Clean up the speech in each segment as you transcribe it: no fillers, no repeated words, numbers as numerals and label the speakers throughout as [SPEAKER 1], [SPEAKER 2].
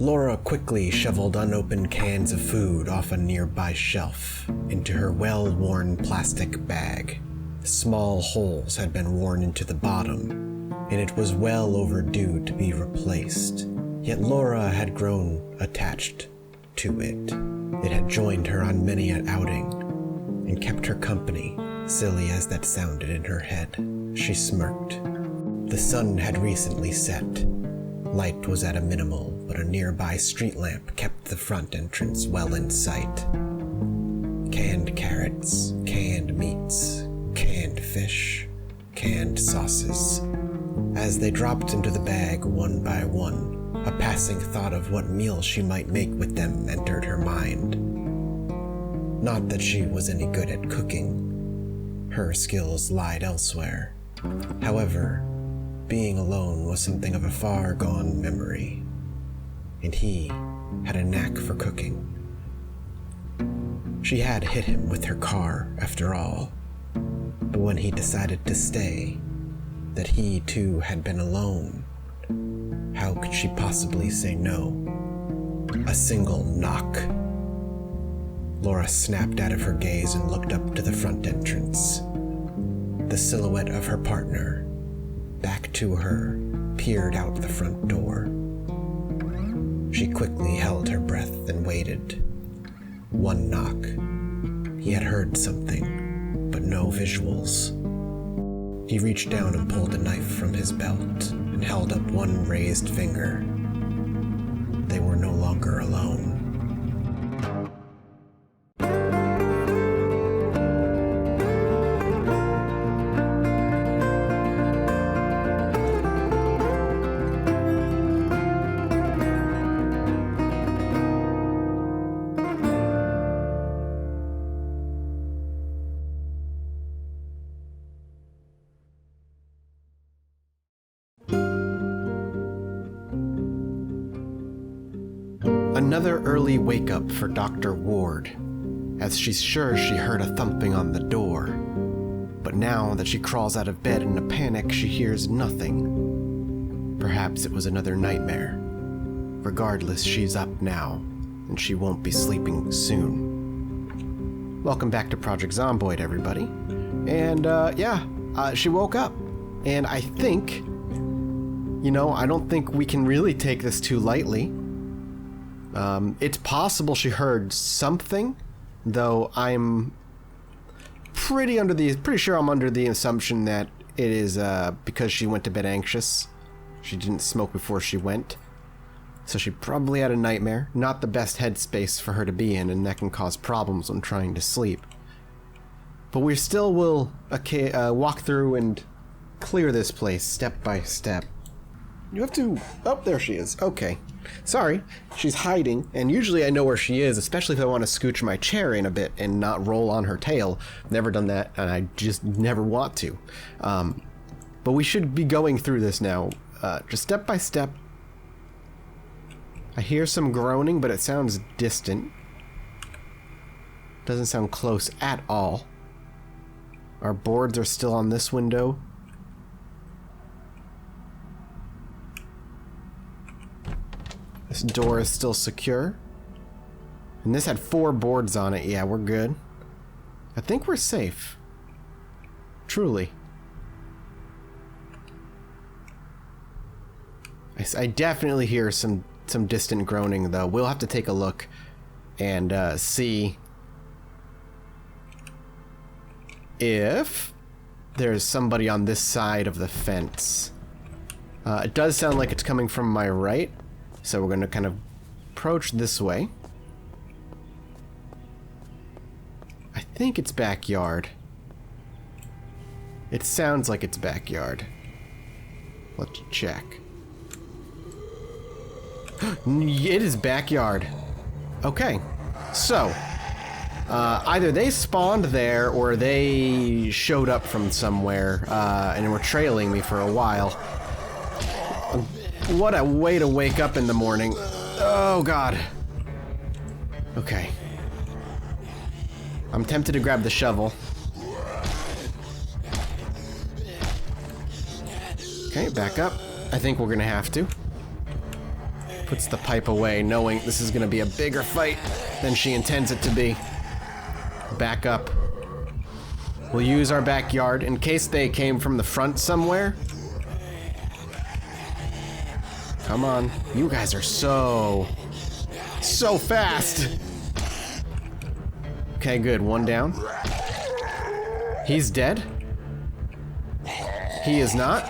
[SPEAKER 1] Laura quickly shoveled unopened cans of food off a nearby shelf into her well-worn plastic bag. Small holes had been worn into the bottom, and it was well overdue to be replaced. Yet Laura had grown attached to it. It had joined her on many an outing and kept her company, silly as that sounded in her head. She smirked. The sun had recently set. Light was at a minimal, but a nearby street lamp kept the front entrance well in sight. Canned carrots, canned meats, canned fish, canned sauces. As they dropped into the bag one by one, a passing thought of what meal she might make with them entered her mind. Not that she was any good at cooking. Her skills lied elsewhere. However, being alone was something of a far-gone memory, and he had a knack for cooking. She had hit him with her car, after all, but when he decided to stay, that he too had been alone, how could she possibly say no? A single knock. Laura snapped out of her gaze and looked up to the front entrance. The silhouette of her partner, back to her, peered out the front door. She quickly held her breath and waited. One knock. He had heard something, but no visuals. He reached down and pulled a knife from his belt and held up one raised finger. They were no longer alone. Another early wake-up for Dr. Ward, as she's sure she heard a thumping on the door. But now that she crawls out of bed in a panic, she hears nothing. Perhaps it was another nightmare. Regardless, she's up now, and she won't be sleeping soon. Welcome back to Project Zomboid, everybody. And, she woke up. And I think, I don't think we can really take this too lightly. It's possible she heard something, though I'm pretty sure I'm under the assumption that it is because she went to bed anxious. She didn't smoke before she went, so she probably had a nightmare. Not the best headspace for her to be in, and that can cause problems when trying to sleep. But we still will walk through and clear this place step by step. You have to... Oh, there she is. Okay. Sorry, she's hiding, and usually I know where she is, especially if I want to scooch my chair in a bit and not roll on her tail. Never done that, and I just never want to. But we should be going through this now, just step by step. I hear some groaning, but it sounds distant. Doesn't sound close at all. Our boards are still on this window. This door is still secure. And this had 4 boards on it. Yeah, we're good. I think we're safe. Truly. I definitely hear some distant groaning, though. We'll have to take a look and see if there's somebody on this side of the fence. It does sound like it's coming from my right. So we're going to kind of approach this way. I think it's backyard. It sounds like it's backyard. Let's check. It is backyard. Okay. So, either they spawned there or they showed up from somewhere and were trailing me for a while. What a way to wake up in the morning. Oh, God. Okay. I'm tempted to grab the shovel. Okay, back up. I think we're gonna have to. Puts the pipe away, knowing this is gonna be a bigger fight than she intends it to be. Back up. We'll use our backyard in case they came from the front somewhere. Come on. You guys are so fast. Okay, good. One down. He's dead. He is not.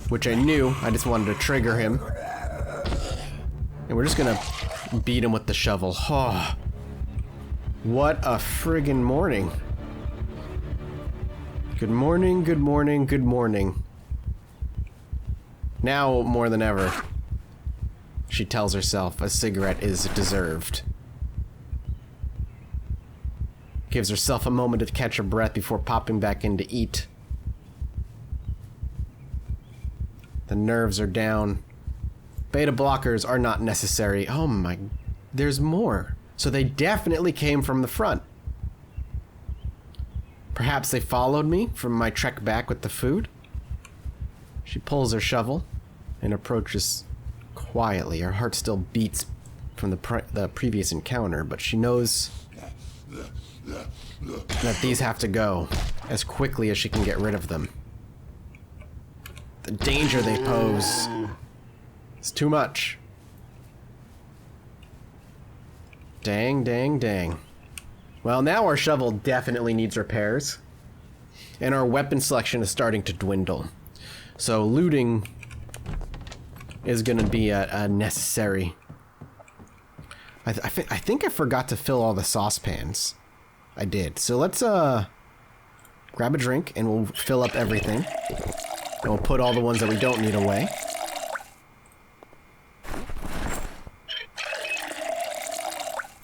[SPEAKER 1] Which I knew. I just wanted to trigger him. And we're just gonna beat him with the shovel. Oh. What a friggin' morning. Good morning, good morning, good morning. Now, more than ever, she tells herself a cigarette is deserved. Gives herself a moment to catch her breath before popping back in to eat. The nerves are down. Beta blockers are not necessary. Oh my... There's more. So they definitely came from the front. Perhaps they followed me from my trek back with the food. She pulls her shovel and approaches quietly. Her heart still beats from the previous encounter, but she knows that these have to go as quickly as she can get rid of them. The danger they pose is too much. Dang, dang, dang. Well, now our shovel definitely needs repairs, and our weapon selection is starting to dwindle. So looting is going to be a necessary. I think I forgot to fill all the saucepans. I did. So let's grab a drink and we'll fill up everything. And we'll put all the ones that we don't need away.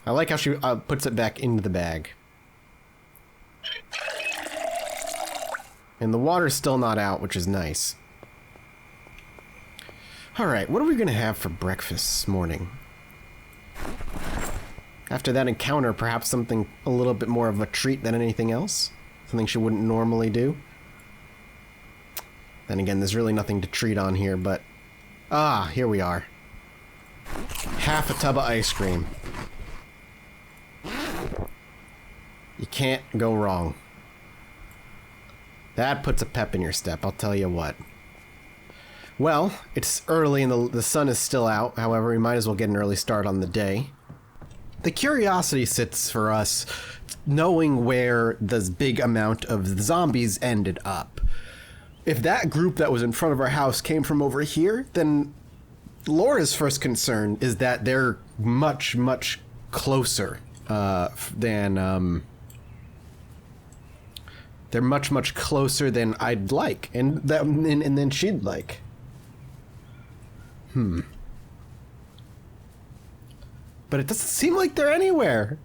[SPEAKER 1] I like how she puts it back into the bag. And the water's still not out, which is nice. Alright, what are we going to have for breakfast this morning? After that encounter, perhaps something a little bit more of a treat than anything else? Something she wouldn't normally do? Then again, there's really nothing to treat on here, but... Ah, here we are. Half a tub of ice cream. You can't go wrong. That puts a pep in your step, I'll tell you what. Well, it's early and the sun is still out. However, we might as well get an early start on the day. The curiosity sits for us knowing where this big amount of the zombies ended up. If that group that was in front of our house came from over here, then Laura's first concern is that they're much, much closer than... They're much, much closer than I'd like, and then she'd like. But it doesn't seem like they're anywhere.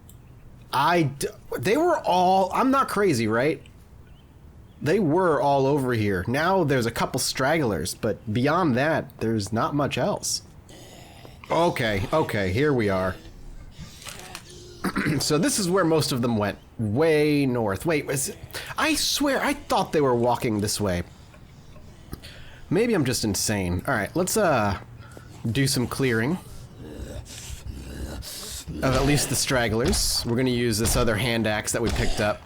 [SPEAKER 1] They were all... I'm not crazy, right? They were all over here. Now there's a couple stragglers, but beyond that, there's not much else. Okay, here we are. So this is where most of them went. Way north. Wait, I swear, I thought they were walking this way. Maybe I'm just insane. Alright, let's do some clearing of at least the stragglers. We're gonna use this other hand axe that we picked up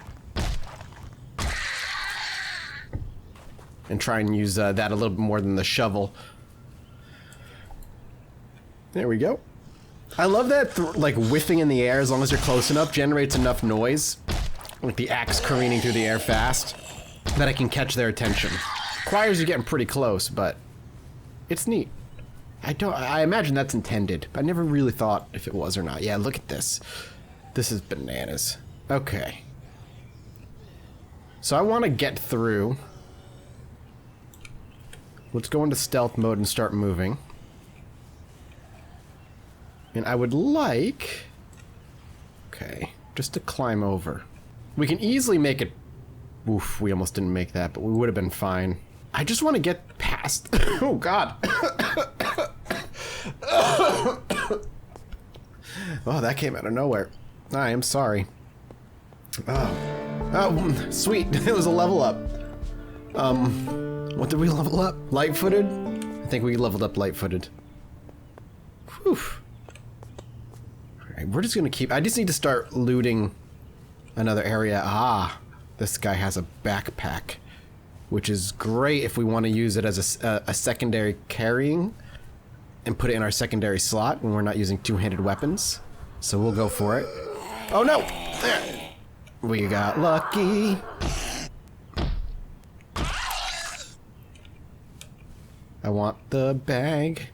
[SPEAKER 1] and try and use that a little bit more than the shovel. There we go. I love that, like, whiffing in the air, as long as you're close enough, generates enough noise, like the axe careening through the air fast, that I can catch their attention. Requires you getting pretty close, but it's neat. I imagine that's intended, but I never really thought if it was or not. Yeah, look at this. This is bananas. Okay. So I want to get through. Let's go into stealth mode and start moving. And I would like... Okay, just to climb over. We can easily make it... Oof, we almost didn't make that, but we would have been fine. I just want to get past... Oh, God. Oh, that came out of nowhere. I am sorry. Oh, sweet. It was a level up. What did we level up? Light-footed? I think we leveled up light-footed. Whew. Alright, we're just gonna keep... I just need to start looting another area. Ah, this guy has a backpack, which is great if we want to use it as a secondary carrying and put it in our secondary slot when we're not using two-handed weapons. So we'll go for it. Oh no! There. We got lucky. I want the bag.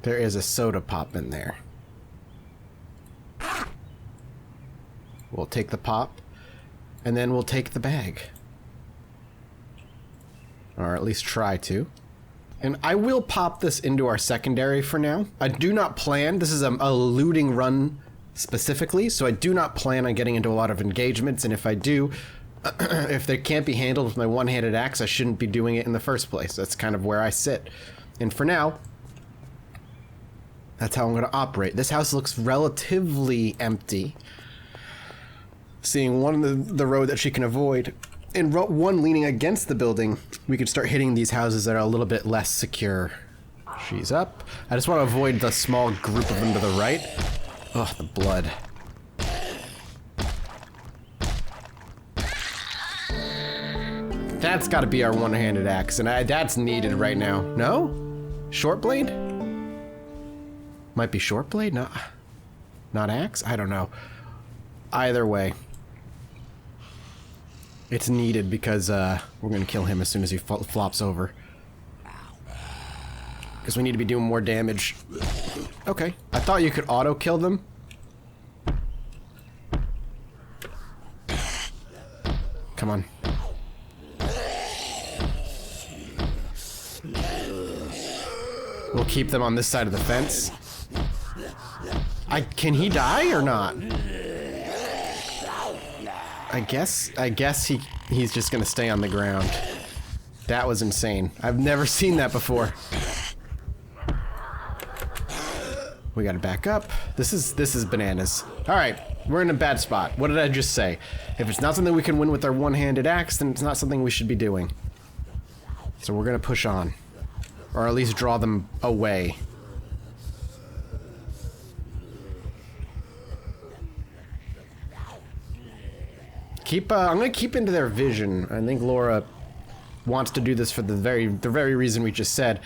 [SPEAKER 1] There is a soda pop in there. We'll take the pop, and then we'll take the bag. Or at least try to. And I will pop this into our secondary for now. I do not plan, this is a looting run specifically, so I do not plan on getting into a lot of engagements, and if I do, if they can't be handled with my one-handed axe, I shouldn't be doing it in the first place. That's kind of where I sit. And for now, that's how I'm going to operate. This house looks relatively empty. Seeing the road that she can avoid, and one leaning against the building, we could start hitting these houses that are a little bit less secure. She's up. I just want to avoid the small group of them to the right. Oh, the blood. That's got to be our one-handed axe, and that's needed right now. No? Short blade? Might be short blade? Not axe? I don't know. Either way, it's needed because we're going to kill him as soon as he flops over. Because we need to be doing more damage. Okay. I thought you could auto-kill them. Come on. We'll keep them on this side of the fence. Can he die or not? I guess he's just gonna stay on the ground. That was insane. I've never seen that before. We gotta back up. This is bananas. Alright, we're in a bad spot. What did I just say? If it's not something we can win with our one-handed axe, then it's not something we should be doing. So we're gonna push on. Or at least draw them away. I'm gonna keep into their vision. I think Laura wants to do this for the very reason we just said.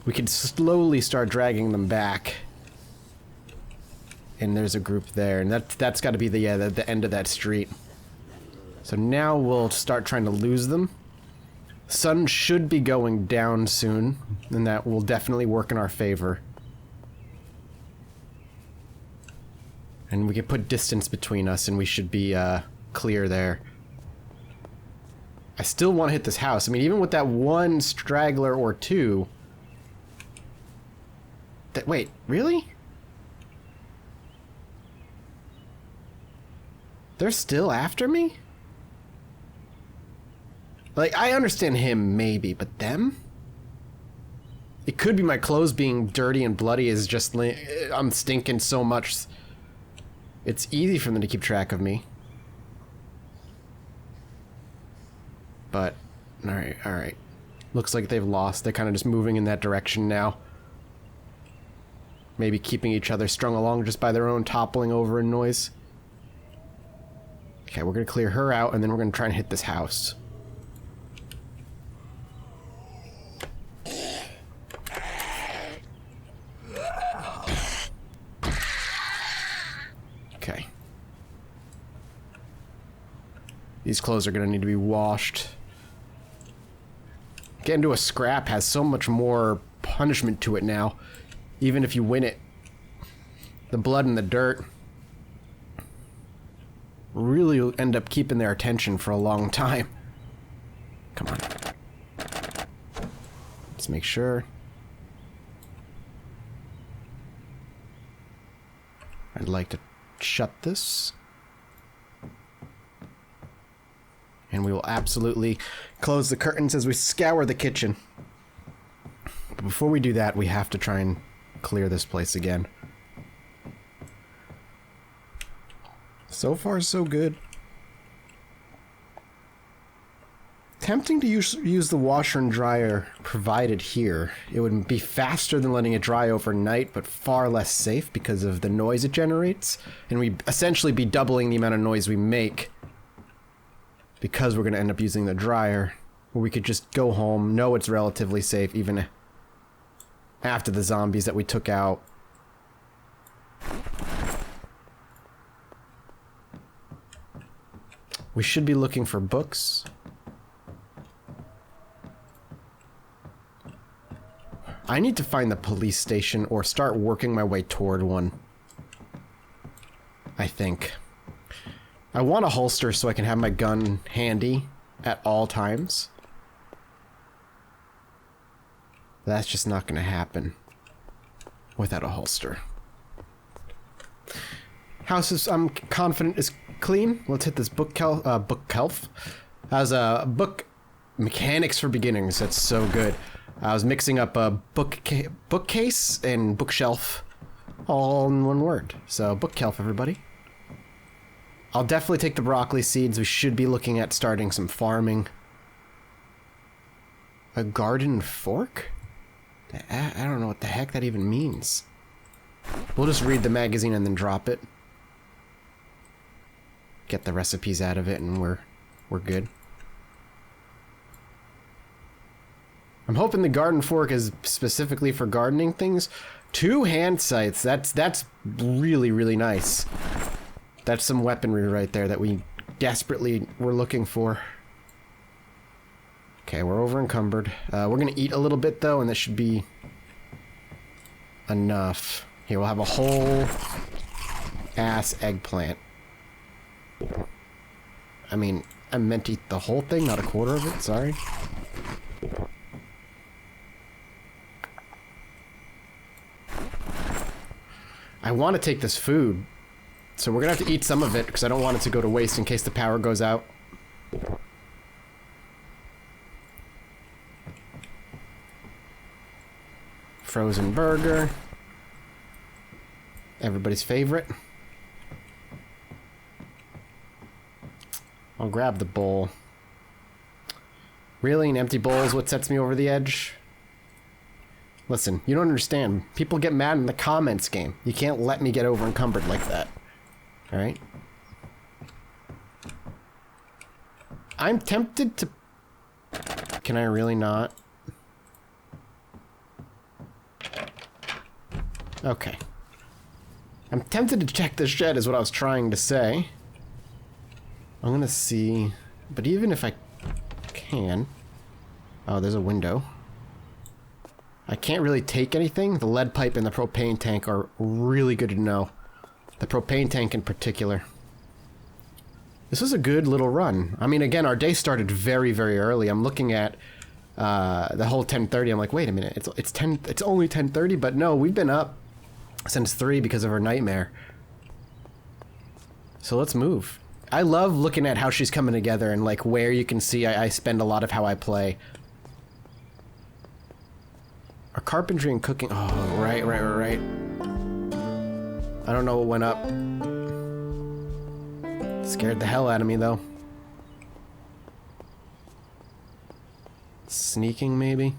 [SPEAKER 1] We can slowly start dragging them back. And there's a group there, and that's got to be the end of that street. So now we'll start trying to lose them. Sun should be going down soon, and that will definitely work in our favor. And we can put distance between us, and we should be clear there. I still want to hit this house. I mean, even with that one straggler or two... Wait, really? They're still after me? Like, I understand him, maybe, but them? It could be my clothes being dirty and bloody is just... I'm stinking so much. It's easy for them to keep track of me. But, alright. Looks like they've lost. They're kind of just moving in that direction now. Maybe keeping each other strung along just by their own toppling over and noise. Okay, we're going to clear her out, and then we're going to try and hit this house. Okay. These clothes are going to need to be washed. Getting to a scrap has so much more punishment to it now. Even if you win it. The blood and the dirt really end up keeping their attention for a long time. Come on. Let's make sure. I'd like to shut this. And we will absolutely close the curtains as we scour the kitchen. But before we do that, we have to try and clear this place again. So far, so good. tempting to use the washer and dryer provided here. It would be faster than letting it dry overnight, but far less safe because of the noise it generates. And we'd essentially be doubling the amount of noise we make because we're going to end up using the dryer. Or we could just go home, know it's relatively safe, even after the zombies that we took out. We should be looking for books. I need to find the police station or start working my way toward one. I think. I want a holster so I can have my gun handy at all times. That's just not going to happen without a holster. House is, I'm confident, is clean. Let's hit this bookshelf. Has a book mechanics for beginners. That's so good. I was mixing up a bookcase and bookshelf all in one word. So bookshelf, everybody. I'll definitely take the broccoli seeds. We should be looking at starting some farming. A garden fork? I don't know what the heck that even means. We'll just read the magazine and then drop it. Get the recipes out of it and we're good. I'm hoping the garden fork is specifically for gardening things. 2 hand scythes. That's really, really nice. That's some weaponry right there that we desperately were looking for. Okay, we're over encumbered. We're gonna eat a little bit though, and this should be enough. Here, we'll have a whole ass eggplant. I mean, I meant to eat the whole thing, not a quarter of it, sorry. I want to take this food, so we're gonna have to eat some of it because I don't want it to go to waste in case the power goes out. Frozen burger. Everybody's favorite. I'll grab the bowl. Really? An empty bowl is what sets me over the edge? Listen, you don't understand. People get mad in the comments game. You can't let me get over encumbered like that. Alright? I'm tempted to... Can I really not? Okay. I'm tempted to check the shed is what I was trying to say. I'm gonna see... But even if I can... Oh, there's a window. I can't really take anything. The lead pipe and the propane tank are really good to know. The propane tank in particular. This was a good little run. I mean, again, our day started very, very early. I'm looking at the whole 10:30. I'm like, wait a minute, it's only 10:30, but no, we've been up since 3 because of her nightmare. So let's move. I love looking at how she's coming together and like where you can see I spend a lot of how I play. Our carpentry and cooking. Oh, right. I don't know what went up. Scared the hell out of me though. Sneaking maybe?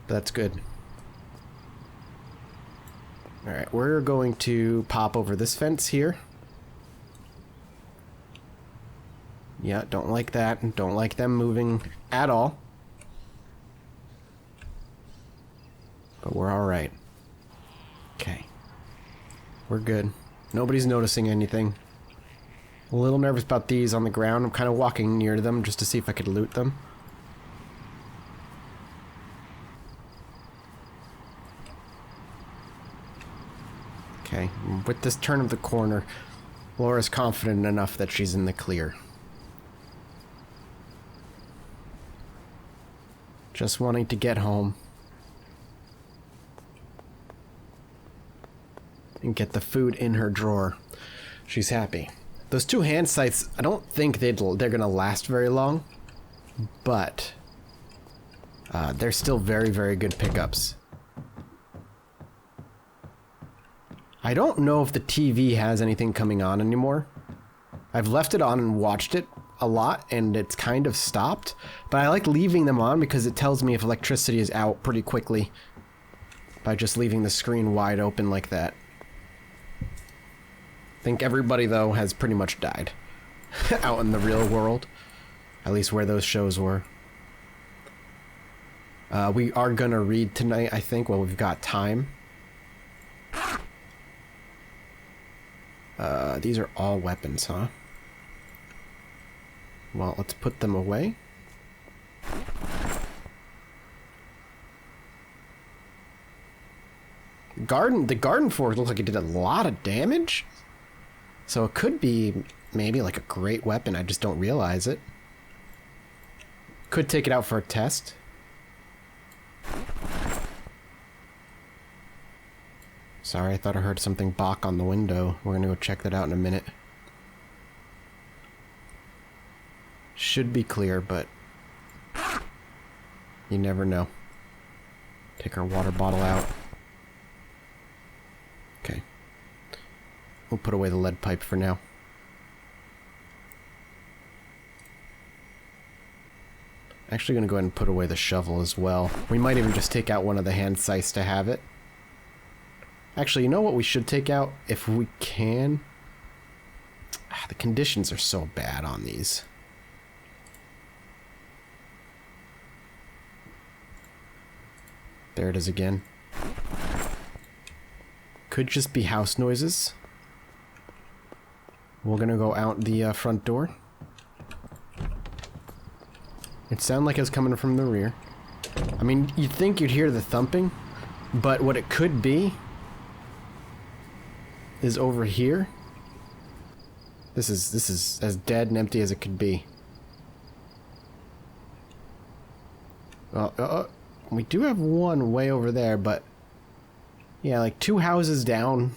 [SPEAKER 1] That's good. Alright, we're going to pop over this fence here. Yeah, don't like that. Don't like them moving at all. But we're alright. Okay. We're good. Nobody's noticing anything. A little nervous about these on the ground. I'm kind of walking near them just to see if I could loot them. Okay, with this turn of the corner, Laura's confident enough that she's in the clear. Just wanting to get home. And get the food in her drawer. She's happy. Those 2 hand scythes, I don't think they're gonna last very long, but they're still very, very good pickups. I don't know if the TV has anything coming on anymore. I've left it on and watched it a lot and it's kind of stopped, but I like leaving them on because it tells me if electricity is out pretty quickly by just leaving the screen wide open like that. I think everybody though has pretty much died out in the real world, at least where those shows were. We are gonna read tonight, I think, while we've got time. These are all weapons, huh? Well, let's put them away. The garden fork looks like it did a lot of damage. So it could be maybe like a great weapon, I just don't realize it. Could take it out for a test. Sorry, I thought I heard something bark on the window. We're gonna go check that out in a minute. Should be clear, but you never know. Take our water bottle out. Okay. We'll put away the lead pipe for now. Actually gonna go ahead and put away the shovel as well. We might even just take out one of the hand scythes to have it. Actually, you know what we should take out if we can? The conditions are so bad on these. There it is again. Could just be house noises. We're gonna go out the front door. It sounded like it was coming from the rear. I mean, you'd think you'd hear the thumping, but what it could be is over here. This is as dead and empty as it could be. Well, we do have one way over there, but yeah, like 2 houses down.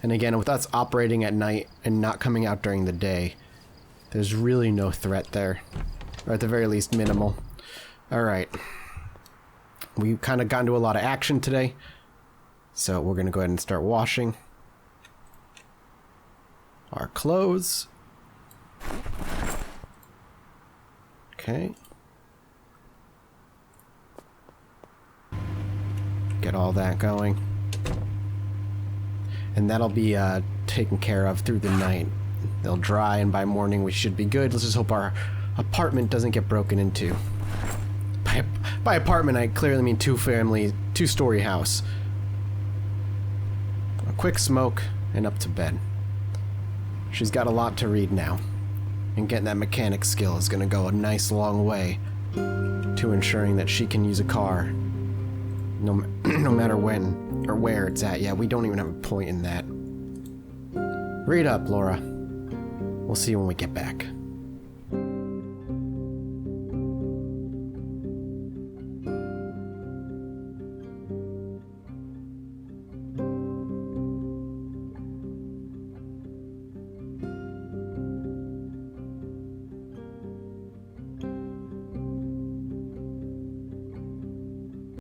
[SPEAKER 1] And again, with us operating at night and not coming out during the day, there's really no threat there. Or at the very least, minimal. Alright. We've kind of gotten to a lot of action today. So we're going to go ahead and start washing our clothes. Okay. Get all that going. And that'll be taken care of through the night. They'll dry, and by morning we should be good. Let's just hope our apartment doesn't get broken into. By apartment, I clearly mean 2-story house. A quick smoke and up to bed. She's got a lot to read now. And getting that mechanic skill is going to go a nice long way to ensuring that she can use a car. No matter when or where it's at. Yeah, we don't even have a point in that. Read up, Laura. We'll see you when we get back.